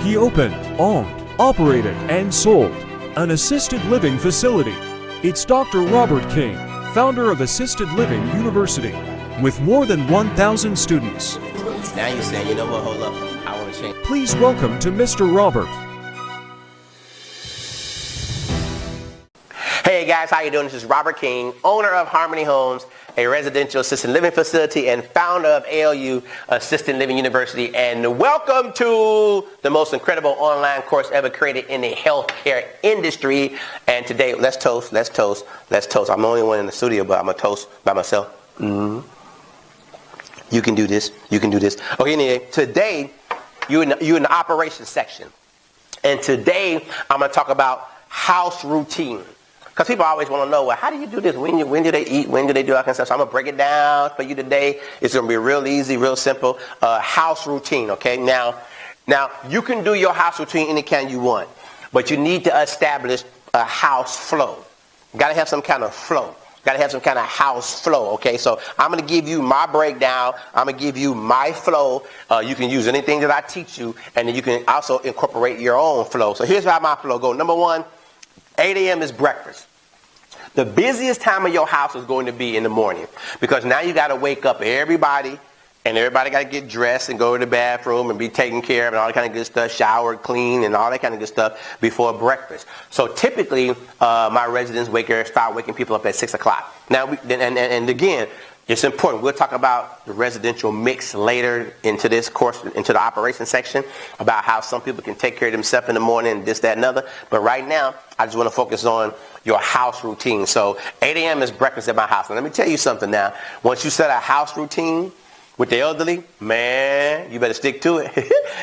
He opened, owned, operated, and sold an assisted living facility. It's Dr. Robert King, founder of Assisted Living University, with more than 1,000 students. Now you're saying, you know what, hold up, I want to change. Please welcome to Mr. Robert. Hey guys, how you doing? This is Robert King, owner of Harmony Homes, a residential assisted living facility, and founder of ALU Assisted Living University. And welcome to the most incredible online course ever created in the healthcare industry. And today, let's toast. I'm the only one in the studio, but I'm going to toast by myself. You can do this. Okay, anyway, today, you're in the operations section. And today, I'm going to talk about house routine. Because people always want to know, well, how do you do this? When do they eat? When do they do all kinds of stuff? So I'm going to break it down for you today. It's going to be real easy, real simple. House routine, okay? Now, you can do your house routine any kind you want. But you need to establish a house flow. You got to have some kind of flow. Got to have some kind of house flow, okay? So I'm going to give you my breakdown. I'm going to give you my flow. You can use anything that I teach you. And then you can also incorporate your own flow. So here's how my flow goes. Number one, 8 a.m. is breakfast. The busiest time of your house is going to be in the morning because now you got to wake up everybody and everybody got to get dressed and go to the bathroom and be taken care of and all that kind of good stuff, shower, clean, and all that kind of good stuff before breakfast. So typically, my residents start waking people up at 6 o'clock. Now, and again, it's important. We'll talk about the residential mix later into this course, into the operations section, about how some people can take care of themselves in the morning and this, that, and other. But right now, I just want to focus on your house routine. So 8 a.m. is breakfast at my house. And let me tell you something now. Once you set a house routine with the elderly, man, you better stick to it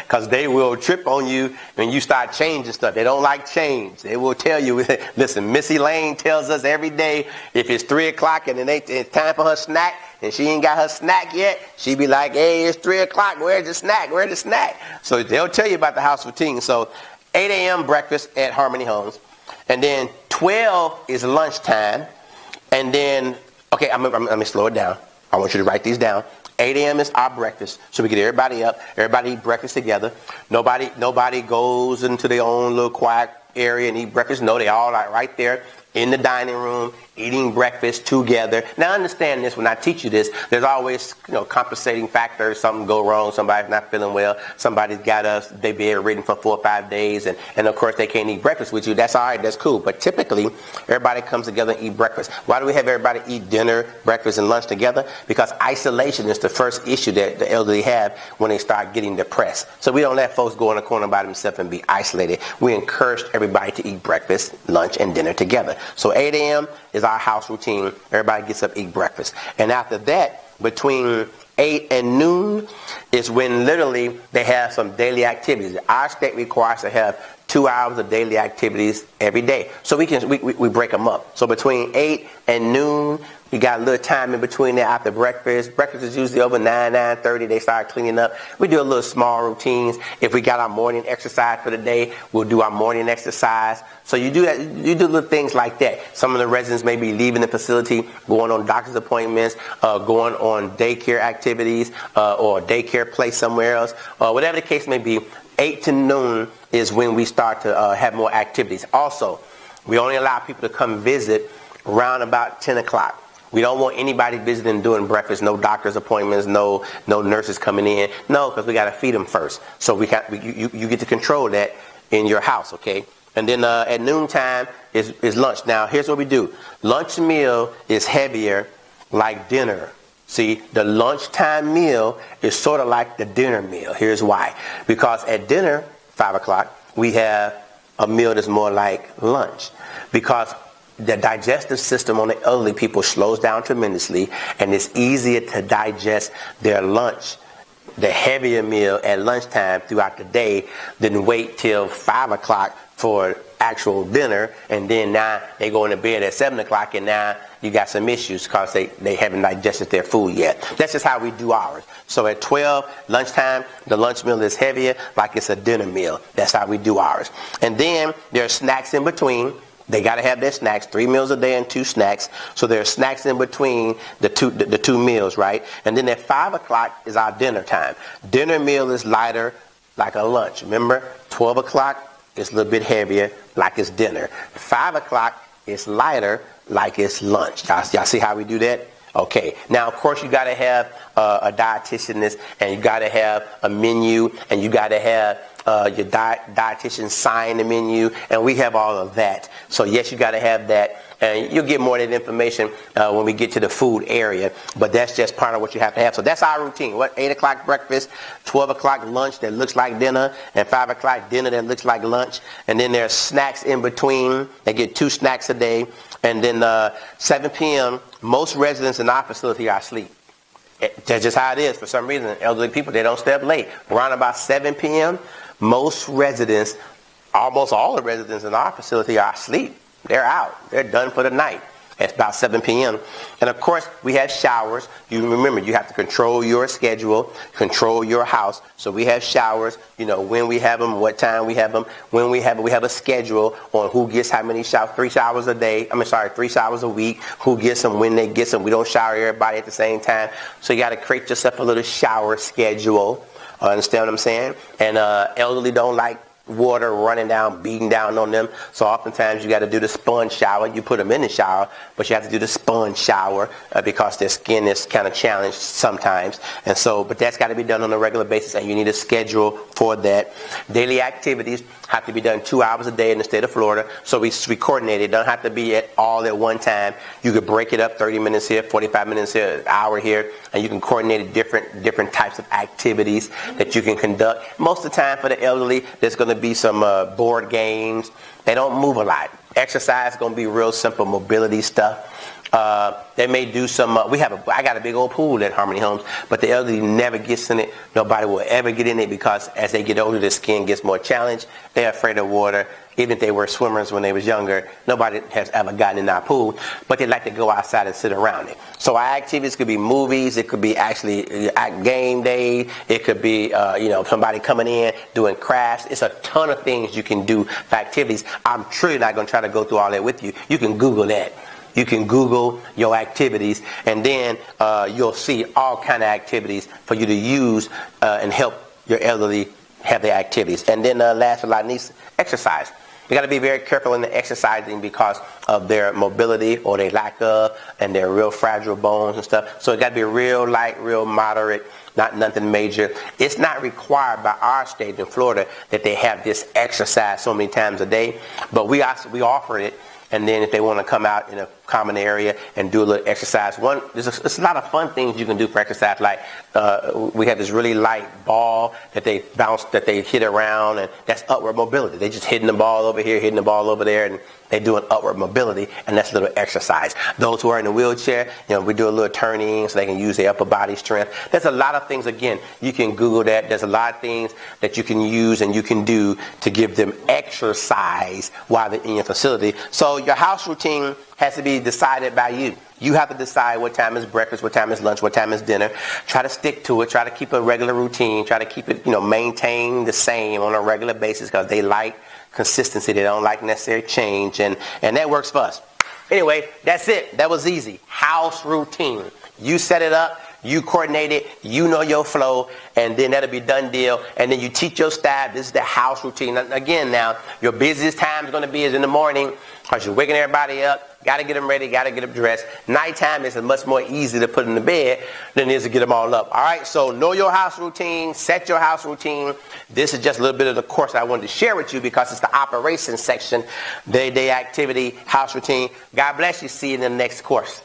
because they will trip on you when you start changing stuff. They don't like change. They will tell you, listen, Missy Lane tells us every day if it's 3 o'clock and it's time for her snack and she ain't got her snack yet, she be like, hey, it's 3 o'clock. Where's the snack? Where's the snack? So they'll tell you about the house routine. So 8 a.m. breakfast at Harmony Homes. And then 12 is lunchtime. And then, okay, let me slow it down. I want you to write these down. 8 a.m. is our breakfast, so we get everybody up. Everybody eat breakfast together. Nobody goes into their own little quiet area and eat breakfast. No, they all are right there in the dining room eating breakfast together. Now understand this, when I teach you this, there's always compensating factors. Something go wrong, somebody's not feeling well, somebody's got they bedridden for 4 or 5 days, and of course they can't eat breakfast with you. That's all right, that's cool. But typically, everybody comes together and eat breakfast. Why do we have everybody eat dinner, breakfast, and lunch together? Because isolation is the first issue that the elderly have when they start getting depressed. So we don't let folks go in the corner by themselves and be isolated. We encourage everybody to eat breakfast, lunch, and dinner together. So 8 a.m. is our house routine. Everybody gets up, eat breakfast. And after that, between 8 and noon is when literally they have some daily activities. Our state requires to have 2 hours of daily activities every day. So we break them up. So between 8 and noon, we got a little time in between there after breakfast. Breakfast is usually over 9:30. They start cleaning up. We do a little small routines. If we got our morning exercise for the day, we'll do our morning exercise. So you do that. You do little things like that. Some of the residents may be leaving the facility, going on doctor's appointments, going on daycare activities, or a daycare place somewhere else. Whatever the case may be, 8 to noon is when we start to have more activities. Also, we only allow people to come visit around about 10 o'clock. We don't want anybody visiting doing breakfast, no doctor's appointments, no nurses coming in. No, because we got to feed them first. So you get to control that in your house, okay? And then at noontime is lunch. Now, here's what we do. Lunch meal is heavier like dinner. See, the lunchtime meal is sort of like the dinner meal. Here's why. Because at dinner, 5 o'clock, we have a meal that's more like lunch. Because the digestive system on the elderly people slows down tremendously, and it's easier to digest their lunch, the heavier meal at lunchtime throughout the day than wait till 5 o'clock for actual dinner, and then now they go into bed at 7 o'clock, and now you got some issues because they haven't digested their food yet. That's just how we do ours. So at 12, lunchtime, the lunch meal is heavier like it's a dinner meal. That's how we do ours. And then there are snacks in between. They got to have their snacks, 3 meals a day and 2 snacks. So there are snacks in between the two meals, right? And then at 5 o'clock is our dinner time. Dinner meal is lighter, like a lunch. Remember, 12 o'clock is a little bit heavier, like it's dinner. 5 o'clock is lighter, like it's lunch. Y'all see how we do that? Okay. Now, of course, you got to have a dietitian, and you got to have a menu, and you got to have your dietitian sign the menu, and we have all of that. So yes, you got to have that, and you'll get more of that information when we get to the food area, but that's just part of what you have to have. So that's our routine. 8 o'clock breakfast, 12 o'clock lunch that looks like dinner, and 5 o'clock dinner that looks like lunch, and then there's snacks in between. They get 2 snacks a day, and then 7 p.m., most residents in our facility are asleep. That's just how it is. For some reason, elderly people, they don't stay up late. Around about 7 p.m., most residents, almost all the residents in our facility are asleep. They're out. They're done for the night. It's about 7 p.m. And of course, we have showers. You remember, you have to control your schedule, control your house. So we have showers, when we have them, what time we have them. When we have them, we have a schedule on who gets how many showers, 3 showers a day. 3 showers a week. Who gets them, when they get them. We don't shower everybody at the same time. So you got to create yourself a little shower schedule. Understand what I'm saying? And elderly don't like water running down, beating down on them. So oftentimes you got to do the sponge shower. You put them in the shower, but you have to do the sponge shower because their skin is kind of challenged sometimes. And so, but that's got to be done on a regular basis, and you need a schedule for that. Daily activities have to be done 2 hours a day in the state of Florida. So we coordinate it. Don't have to be all at one time. You could break it up, 30 minutes here, 45 minutes here, an hour here, and you can coordinate different types of activities that you can conduct. Most of the time for the elderly, there's going to be some board games. They don't move a lot. Exercise is going to be real simple mobility stuff. They may do some, I got a big old pool at Harmony Homes, but the elderly never gets in it. Nobody will ever get in it because as they get older, their skin gets more challenged. They're afraid of water. Even if they were swimmers when they was younger, nobody has ever gotten in our pool, but they like to go outside and sit around it. So our activities could be movies. It could be actually game day. It could be, somebody coming in doing crafts. It's a ton of things you can do for activities. I'm truly not going to try to go through all that with you. You can Google that. You can Google your activities, and then you'll see all kind of activities for you to use and help your elderly have their activities. And then last but not least, exercise. You got to be very careful in the exercising because of their mobility or their lack of, and their real fragile bones and stuff. So it got to be real light, real moderate, not nothing major. It's not required by our state in Florida that they have this exercise so many times a day, but we offer it. And then if they want to come out in a common area and do a little exercise, there's a lot of fun things you can do for exercise. Like we have this really light ball that they bounce, that they hit around, and that's upward mobility. They just hitting the ball over here, hitting the ball over there, and they do an upward mobility, and that's a little exercise. Those who are in a wheelchair, we do a little turning so they can use their upper body strength. There's a lot of things, again, you can Google that. There's a lot of things that you can use and you can do to give them exercise while they're in your facility. So your house routine has to be decided by you. You have to decide what time is breakfast, what time is lunch, what time is dinner. Try to stick to it. Try to keep a regular routine. Try to keep it, maintain the same on a regular basis because they like consistency. They don't like necessary change, and that works for us. Anyway, that's it. That was easy. House routine. You set it up. You coordinate it, you know your flow, and then that'll be done deal. And then you teach your staff, this is the house routine. Again, now, your busiest time is going to be is in the morning because you're waking everybody up, got to get them ready, got to get them dressed. Nighttime is much more easy to put in the bed than it is to get them all up. All right, so know your house routine, set your house routine. This is just a little bit of the course I wanted to share with you because it's the operations section, day-to-day activity, house routine. God bless you. See you in the next course.